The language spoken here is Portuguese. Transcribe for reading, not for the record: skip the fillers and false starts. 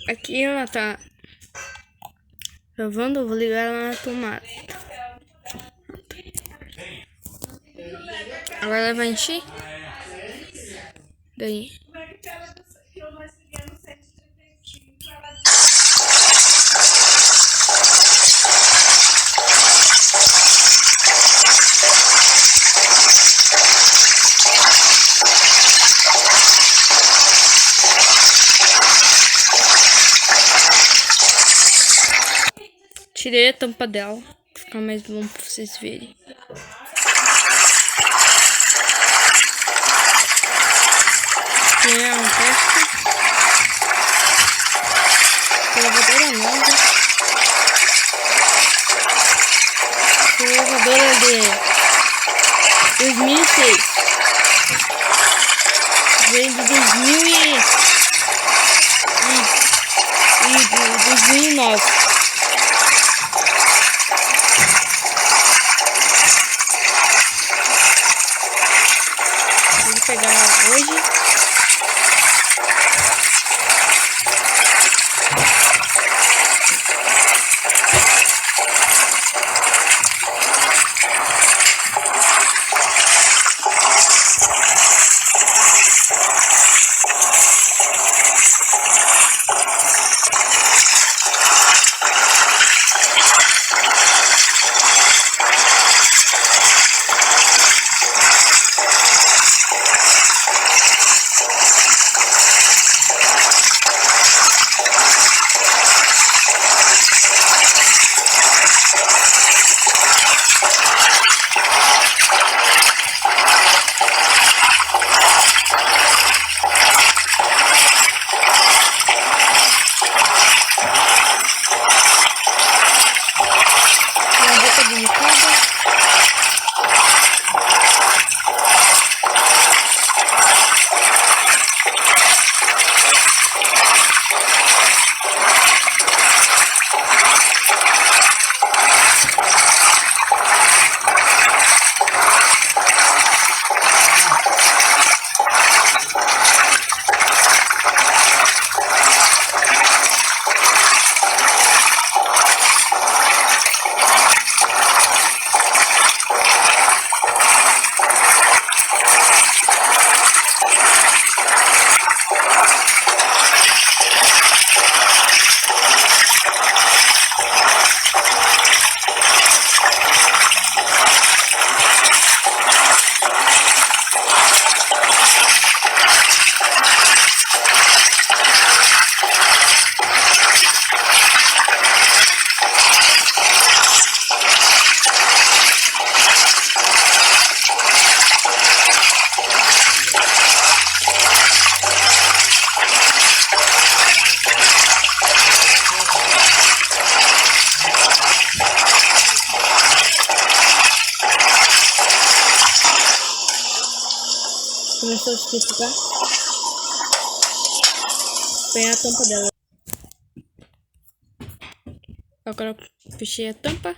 Aqui ela tá lavando, eu vou ligar ela na tomada. Agora ela vai encher. Daí. Tirei a tampa dela, pra ficar mais bom pra vocês verem. Aqui é um teste. Lavadora nova. Lavadora de 2006. Veio de 2009. Vou pegar hoje. Começou a esquentar. Põe a tampa dela. Agora eu fechei a tampa.